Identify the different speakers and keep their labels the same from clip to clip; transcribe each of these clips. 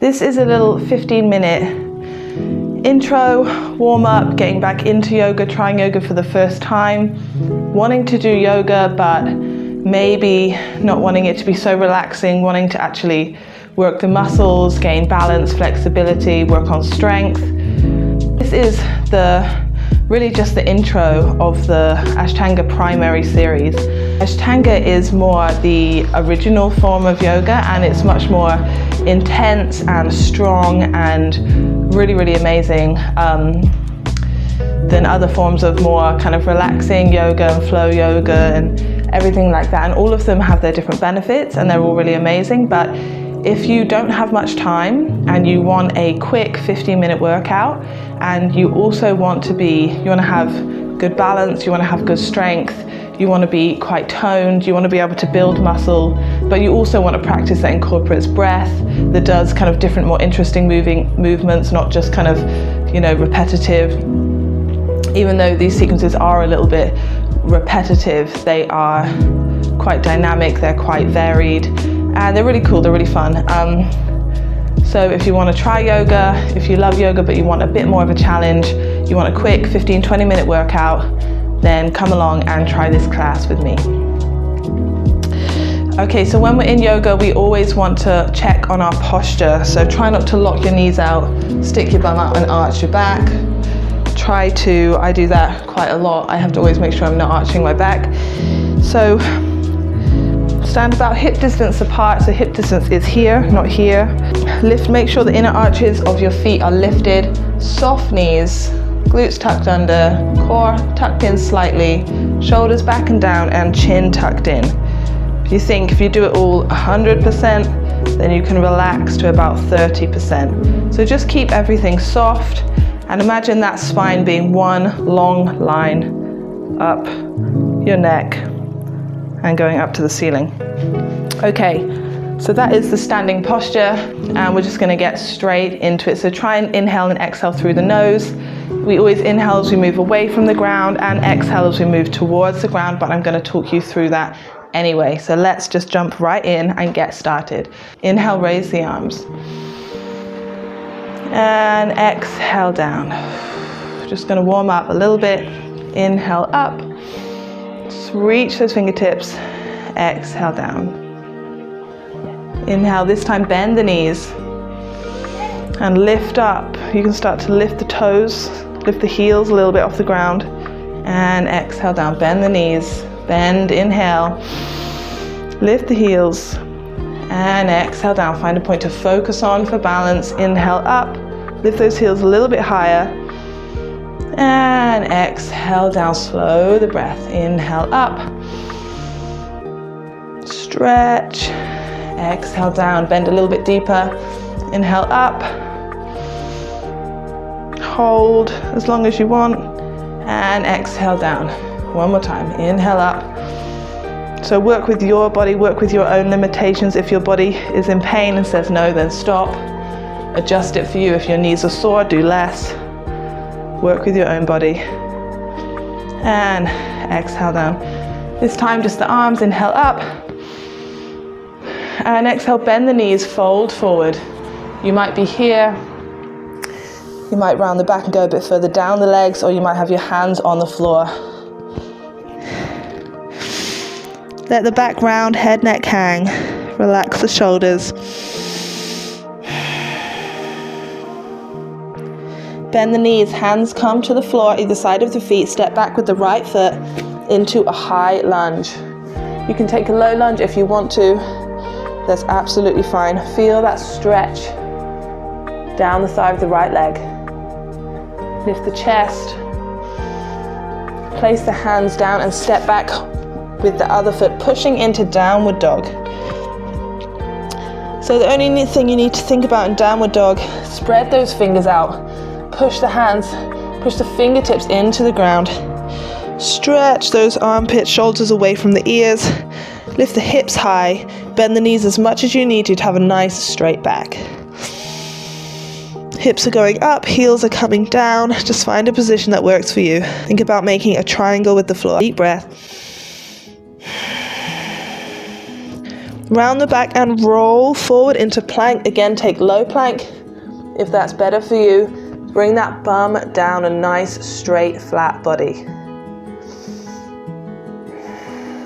Speaker 1: This is a little 15-minute intro, warm up, getting back into yoga, trying yoga for the first time, wanting to do yoga, but maybe not wanting it to be so relaxing, wanting to actually work the muscles, gain balance, flexibility, work on strength. This is really just the intro of the Ashtanga primary series. Ashtanga is more the original form of yoga, and it's much more intense and strong and really, really amazing than other forms of more kind of relaxing yoga and flow yoga and everything like that. And all of them have their different benefits and they're all really amazing. But if you don't have much time and you want a quick 15-minute workout, and you also want to have good balance, you want to have good strength, you want to be quite toned, you want to be able to build muscle, but you also want to practice that incorporates breath, that does kind of different, more interesting movements, not just kind of, repetitive. Even though these sequences are a little bit repetitive, they are quite dynamic, they're quite varied, and they're really cool, they're really fun. So if you want to try yoga, if you love yoga but you want a bit more of a challenge, you want a quick 15-20 minute workout, then come along and try this class with me. Okay, so when we're in yoga, we always want to check on our posture. So try not to lock your knees out, stick your bum out and arch your back. I do that quite a lot. I have to always make sure I'm not arching my back. So stand about hip distance apart. So hip distance is here, not here. Make sure the inner arches of your feet are lifted. Soft knees, glutes tucked under, core tucked in slightly, shoulders back and down, and chin tucked in. If you do it all 100%, then you can relax to about 30%. So just keep everything soft and imagine that spine being one long line up your neck and going up to the ceiling. Okay, so that is the standing posture, and we're just going to get straight into it. So try and inhale and exhale through the nose. We always inhale as we move away from the ground and exhale as we move towards the ground, but I'm going to talk you through that anyway. So let's just jump right in and get started. Inhale, raise the arms. And exhale down. Just going to warm up a little bit. Inhale up. Just reach those fingertips. Exhale down. Inhale, this time bend the knees and lift up. You can start to lift the toes, lift the heels a little bit off the ground, and exhale down. Bend the knees, bend, inhale, lift the heels, and exhale down. Find a point to focus on for balance. Inhale up, lift those heels a little bit higher, and exhale down. Slow the breath. Inhale up, stretch, exhale down, bend a little bit deeper. Inhale up, hold as long as you want, and exhale down. One more time. Inhale up. So work with your body, work with your own limitations. If your body is in pain and says no, then stop. Adjust it for you. If your knees are sore, do less. Work with your own body. And exhale down. This time just the arms. Inhale up. And exhale, bend the knees, fold forward. You might be here. You might round the back and go a bit further down the legs, or you might have your hands on the floor. Let the back round, head, neck hang. Relax the shoulders. Bend the knees, hands come to the floor, either side of the feet. Step back with the right foot into a high lunge. You can take a low lunge if you want to. That's absolutely fine. Feel that stretch down the thigh of the right leg. Lift the chest. Place the hands down and step back with the other foot, pushing into downward dog. So the only thing you need to think about in downward dog, spread those fingers out. Push the hands, push the fingertips into the ground. Stretch those armpits, shoulders away from the ears. Lift the hips high. Bend the knees as much as you need to have a nice straight back. Hips are going up, heels are coming down. Just find a position that works for you. Think about making a triangle with the floor. Deep breath. Round the back and roll forward into plank. Again, take low plank if that's better for you. Bring that bum down, a nice, straight, flat body.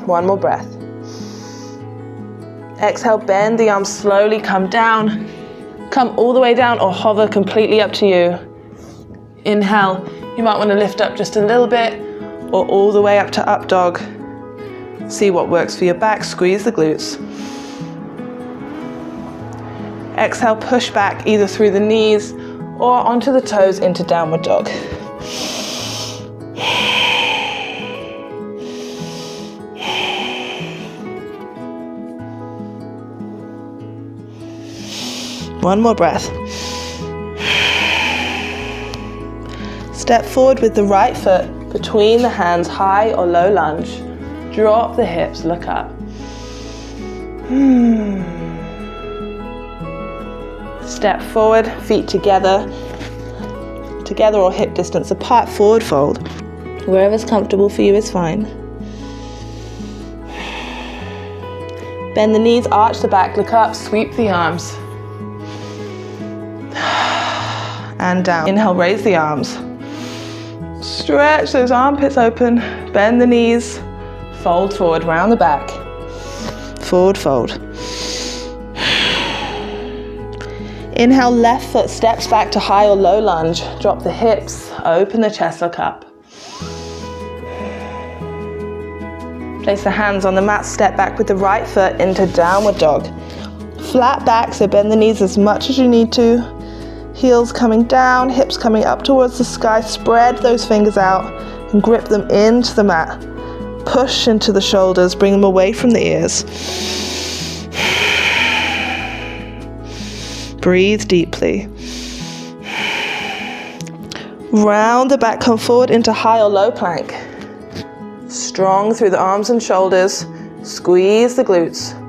Speaker 1: One more breath. Exhale, bend the arms slowly, come down. Come all the way down or hover, completely up to you. Inhale, you might want to lift up just a little bit or all the way up to up dog. See what works for your back, squeeze the glutes. Exhale, push back either through the knees or onto the toes into downward dog. One more breath. Step forward with the right foot between the hands, high or low lunge. Drop the hips, look up. Step forward, feet together or hip distance apart, forward fold. Wherever's comfortable for you is fine. Bend the knees, arch the back, look up, sweep the arms. And down. Inhale, raise the arms. Stretch those armpits open, bend the knees, fold forward, round the back. Forward fold. Inhale, left foot steps back to high or low lunge. Drop the hips, open the chest, look up. Place the hands on the mat, step back with the right foot into downward dog. Flat back, so bend the knees as much as you need to. Heels coming down, hips coming up towards the sky. Spread those fingers out and grip them into the mat. Push into the shoulders, bring them away from the ears. Breathe deeply. Round the back, come forward into high or low plank. Strong through the arms and shoulders. Squeeze the glutes.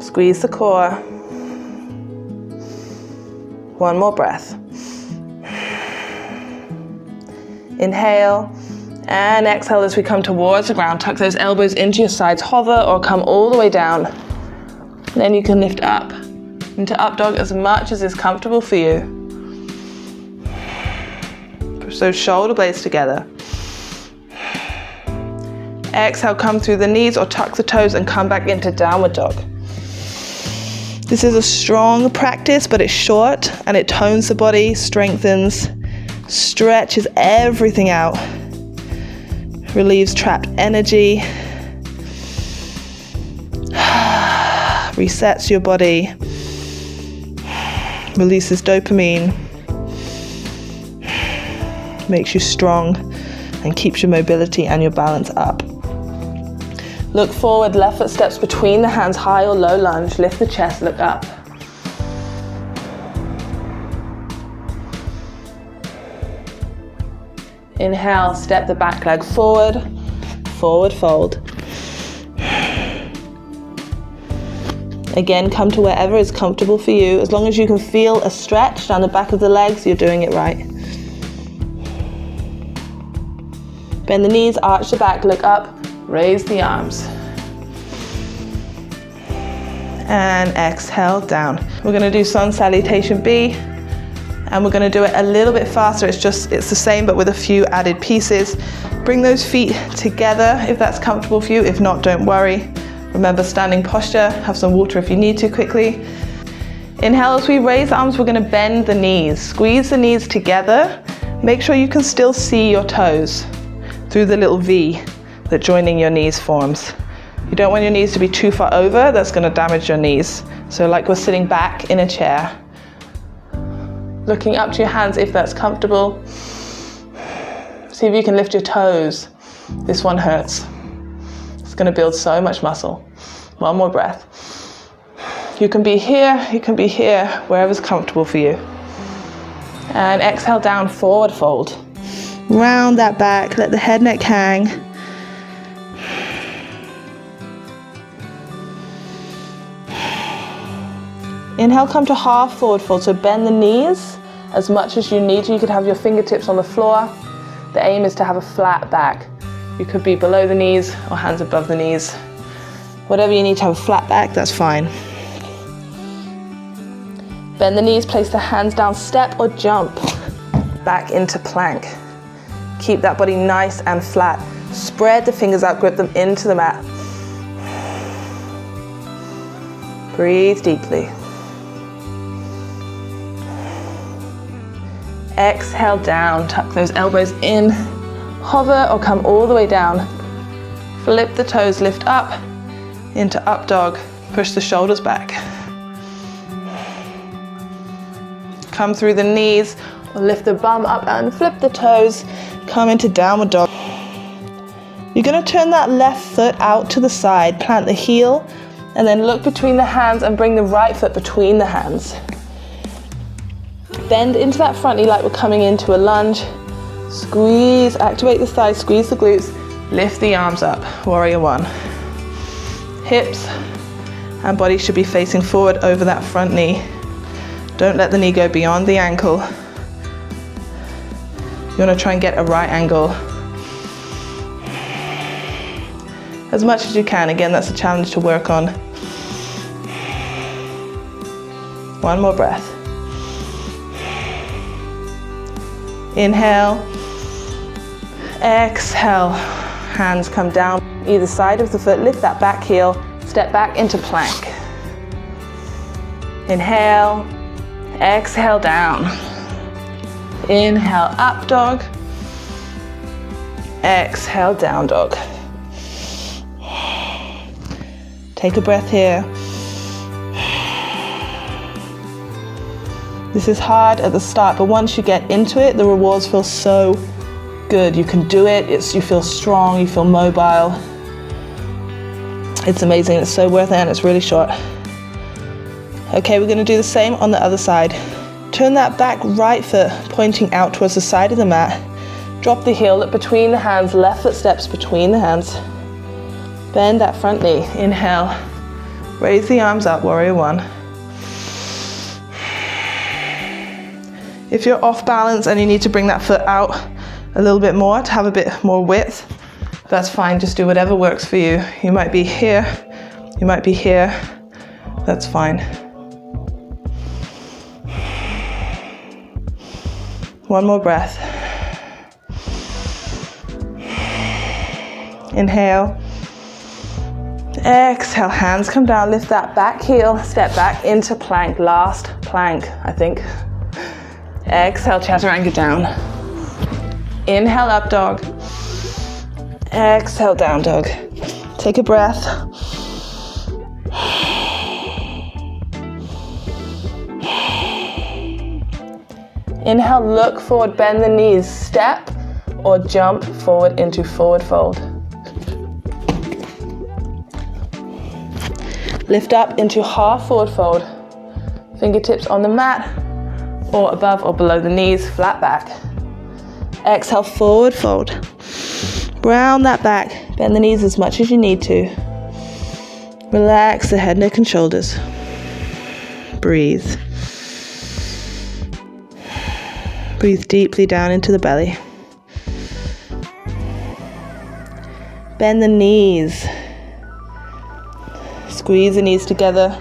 Speaker 1: Squeeze the core. One more breath. Inhale and exhale as we come towards the ground. Tuck those elbows into your sides, hover or come all the way down. Then you can lift up into up dog as much as is comfortable for you. Push those shoulder blades together. Exhale, come through the knees or tuck the toes and come back into downward dog. This is a strong practice, but it's short and it tones the body, strengthens, stretches everything out, relieves trapped energy, resets your body, releases dopamine, makes you strong and keeps your mobility and your balance up. Look forward, left foot steps between the hands, high or low lunge. Lift the chest, look up. Inhale, step the back leg forward, forward fold. Again, come to wherever is comfortable for you. As long as you can feel a stretch down the back of the legs, you're doing it right. Bend the knees, arch the back, look up. Raise the arms. And exhale down. We're going to do Sun Salutation B. And we're going to do it a little bit faster. It's the same but with a few added pieces. Bring those feet together if that's comfortable for you. If not, don't worry. Remember standing posture. Have some water if you need to quickly. Inhale, as we raise the arms, we're going to bend the knees. Squeeze the knees together. Make sure you can still see your toes through the little V that joining your knees forms. You don't want your knees to be too far over, that's going to damage your knees. So like we're sitting back in a chair. Looking up to your hands if that's comfortable. See if you can lift your toes. This one hurts. It's going to build so much muscle. One more breath. You can be here, wherever's comfortable for you. And exhale down, forward fold. Round that back, let the head neck hang. Inhale, come to half forward fold. So bend the knees as much as you need to. You could have your fingertips on the floor. The aim is to have a flat back. You could be below the knees or hands above the knees. Whatever you need to have a flat back, that's fine. Bend the knees, place the hands down, step or jump back into plank. Keep that body nice and flat. Spread the fingers out, grip them into the mat. Breathe deeply. Exhale down, tuck those elbows in, hover or come all the way down. Flip the toes, lift up into up dog, push the shoulders back. Come through the knees, or lift the bum up and flip the toes, come into downward dog. You're going to turn that left foot out to the side, plant the heel, and then look between the hands and bring the right foot between the hands. Bend into that front knee like we're coming into a lunge. Squeeze, activate the thighs, squeeze the glutes, lift the arms up, warrior one. Hips and body should be facing forward over that front knee. Don't let the knee go beyond the ankle. You want to try and get a right angle as much as you can. Again, that's a challenge to work on. One more breath. Inhale, exhale, hands come down either side of the foot, lift that back heel, step back into plank. Inhale, exhale down. Inhale, up dog. Exhale, down dog. Take a breath here. This is hard at the start, but once you get into it, the rewards feel so good. You can do it. You feel strong, you feel mobile. It's amazing. It's so worth it, and it's really short. Okay, we're going to do the same on the other side. Turn that back right foot pointing out towards the side of the mat. Drop the heel, look between the hands, left foot steps between the hands. Bend that front knee. Inhale, raise the arms up, warrior one. If you're off balance and you need to bring that foot out a little bit more to have a bit more width, that's fine. Just do whatever works for you. You might be here, you might be here. That's fine. One more breath. Inhale. Exhale, hands come down, lift that back heel, step back into plank. Last plank, I think. Exhale, chaturanga down. Inhale, up dog. Exhale, down dog. Take a breath. Inhale, look forward, bend the knees, step or jump forward into forward fold. Lift up into half forward fold. Fingertips on the mat or above or below the knees, flat back. Exhale, forward fold. Round that back, bend the knees as much as you need to. Relax the head, neck and shoulders. Breathe. Breathe deeply down into the belly. Bend the knees. Squeeze the knees together.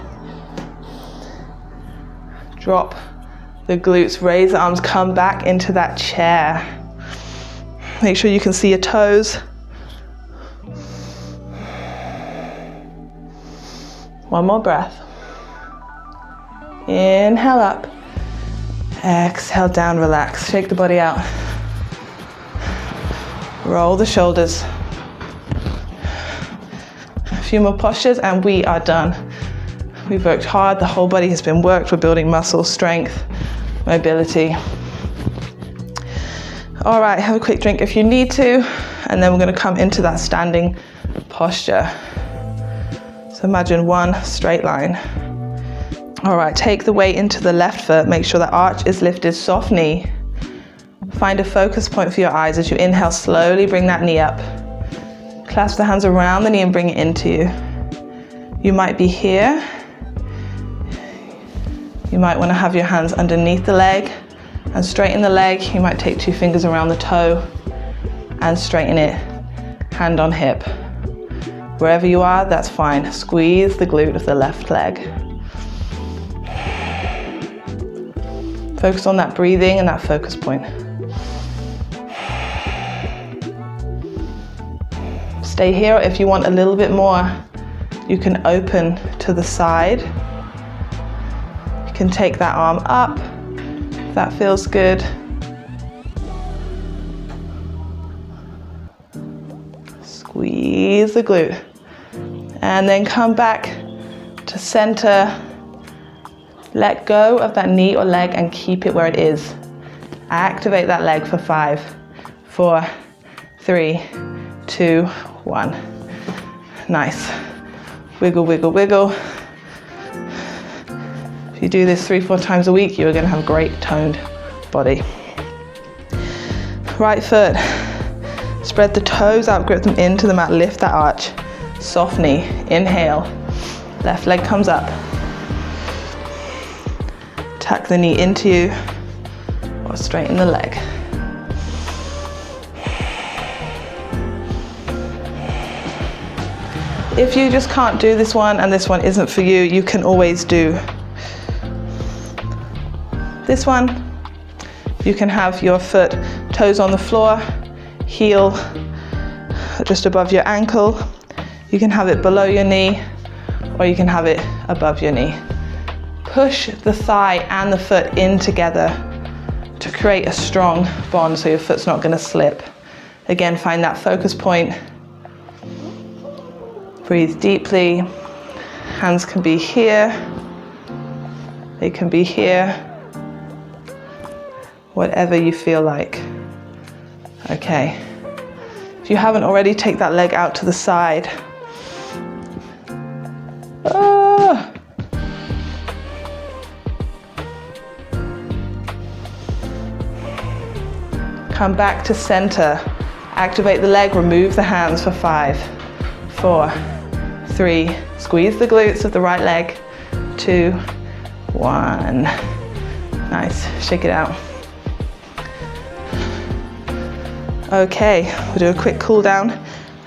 Speaker 1: Drop the glutes, raise the arms, come back into that chair. Make sure you can see your toes. One more breath. Inhale up. Exhale down, relax. Shake the body out. Roll the shoulders. A few more postures and we are done. We've worked hard, the whole body has been worked. We're building muscle, strength, mobility. All right, have a quick drink if you need to, and then we're going to come into that standing posture. So imagine one straight line. All right, take the weight into the left foot. Make sure that arch is lifted, soft knee. Find a focus point for your eyes. As you inhale, slowly bring that knee up. Clasp the hands around the knee and bring it into you. You might be here. You might want to have your hands underneath the leg and straighten the leg. You might take 2 fingers around the toe and straighten it. hand on hip. Wherever you are, that's fine. Squeeze the glute of the left leg. Focus on that breathing and that focus point. Stay here. If you want a little bit more, you can open to the side. You can take that arm up, if that feels good. Squeeze the glute. And then come back to center. Let go of that knee or leg and keep it where it is. Activate that leg for 5, 4, 3, 2, 1. Nice. Wiggle, wiggle, wiggle. If you do this 3-4 times a week, you're going to have a great toned body. Right foot. Spread the toes out, grip them into the mat, lift that arch. Soft knee. Inhale. Left leg comes up. Tuck the knee into you or straighten the leg. If you just can't do this one and this one isn't for you, you can always do this one. You can have your foot, toes on the floor, heel just above your ankle. You can have it below your knee, or you can have it above your knee. Push the thigh and the foot in together to create a strong bond so your foot's not going to slip. Again, find that focus point. Breathe deeply. Hands can be here. They can be here. Whatever you feel like. Okay. If you haven't already, take that leg out to the side. Come back to center. Activate the leg, remove the hands for 5, 4, 3, squeeze the glutes of the right leg, 2, 1. Nice, shake it out. Okay, we'll do a quick cool down,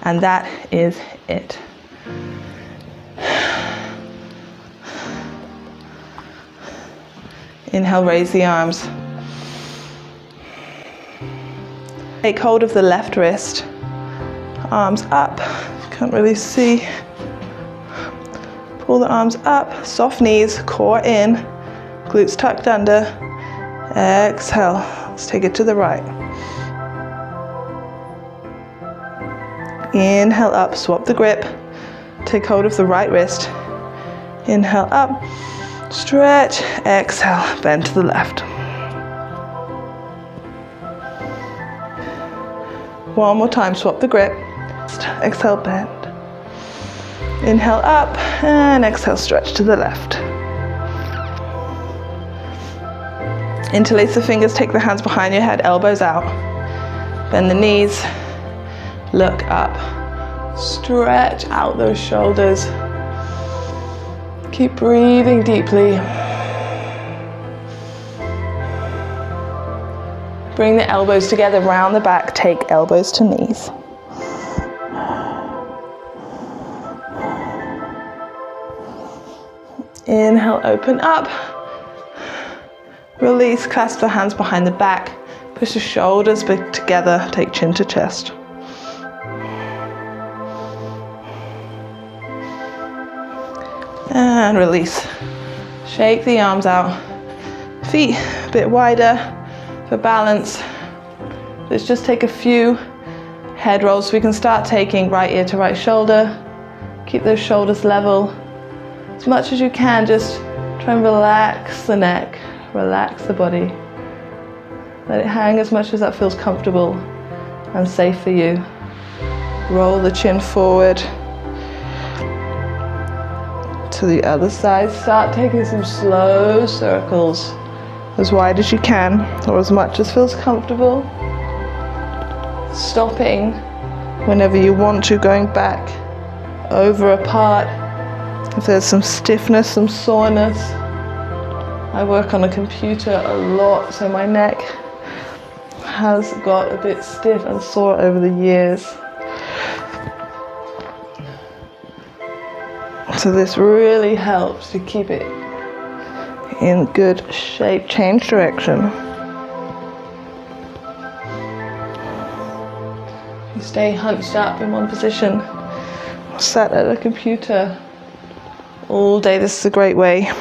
Speaker 1: and that is it. Inhale, raise the arms. Take hold of the left wrist, arms up, can't really see. Pull the arms up, soft knees, core in, glutes tucked under. Exhale, let's take it to the right. Inhale up, swap the grip, take hold of the right wrist. Inhale up, stretch, exhale, bend to the left. One more time, swap the grip. Exhale, bend. Inhale up, and exhale, stretch to the left. Interlace the fingers, take the hands behind your head, elbows out. Bend the knees, look up. Stretch out those shoulders. Keep breathing deeply. Bring the elbows together, round the back, take elbows to knees. Inhale, open up. Release, clasp the hands behind the back. Push the shoulders back together, take chin to chest. And release. Shake the arms out. Feet a bit wider. For balance, let's just take a few head rolls. We can start taking right ear to right shoulder. Keep those shoulders level. As much as you can, just try and relax the neck, relax the body. Let it hang as much as that feels comfortable and safe for you. Roll the chin forward. To the other side, start taking some slow circles. As wide as you can, or as much as feels comfortable. Stopping whenever you want to, going back, over, apart. If there's some stiffness, some soreness. I work on a computer a lot, so my neck has got a bit stiff and sore over the years. So this really helps to keep it in good shape. Change direction. You stay hunched up in one position, sat at a computer all day. This is a great way.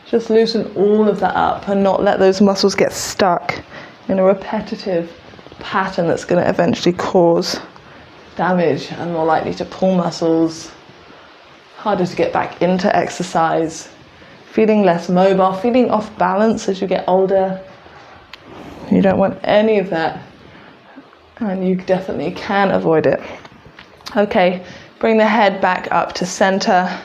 Speaker 1: Just loosen all of that up and not let those muscles get stuck in a repetitive pattern that's going to eventually cause damage and more likely to pull muscles, harder to get back into exercise, feeling less mobile, feeling off balance as you get older. You don't want any of that, and you definitely can avoid it. Okay, bring the head back up to center.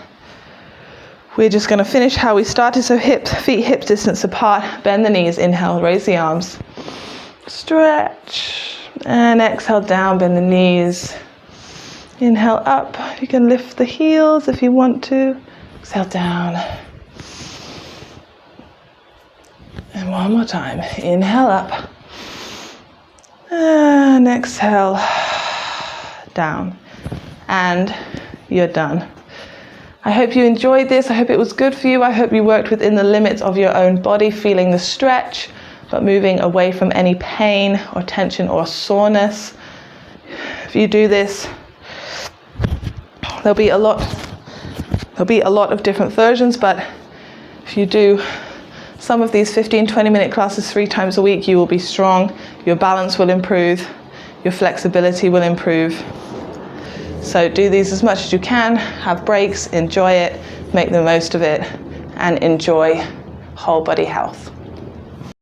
Speaker 1: We're just going to finish how we started, so feet hip distance apart, bend the knees, inhale, raise the arms, stretch, and exhale down, bend the knees, inhale up, you can lift the heels if you want to, exhale down, and one more time, inhale up, and exhale down, and you're done. I hope you enjoyed this. I hope it was good for you. I hope you worked within the limits of your own body, feeling the stretch, but moving away from any pain or tension or soreness. If you do this, there'll be a lot of different versions, but if you do some of these 15-20 minute classes 3 times a week, you will be strong, your balance will improve, your flexibility will improve. So do these as much as you can, have breaks, enjoy it, make the most of it, and enjoy whole body health.